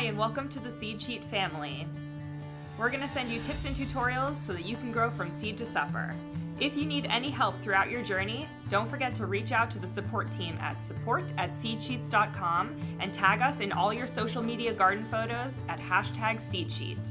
and welcome to the Seedsheet family. We're going to send you tips and tutorials so that you can grow from seed to supper. If you need any help throughout your journey, don't forget to reach out to the support team at support@seedsheets.com and tag us in all your social media garden photos at #Seedsheet.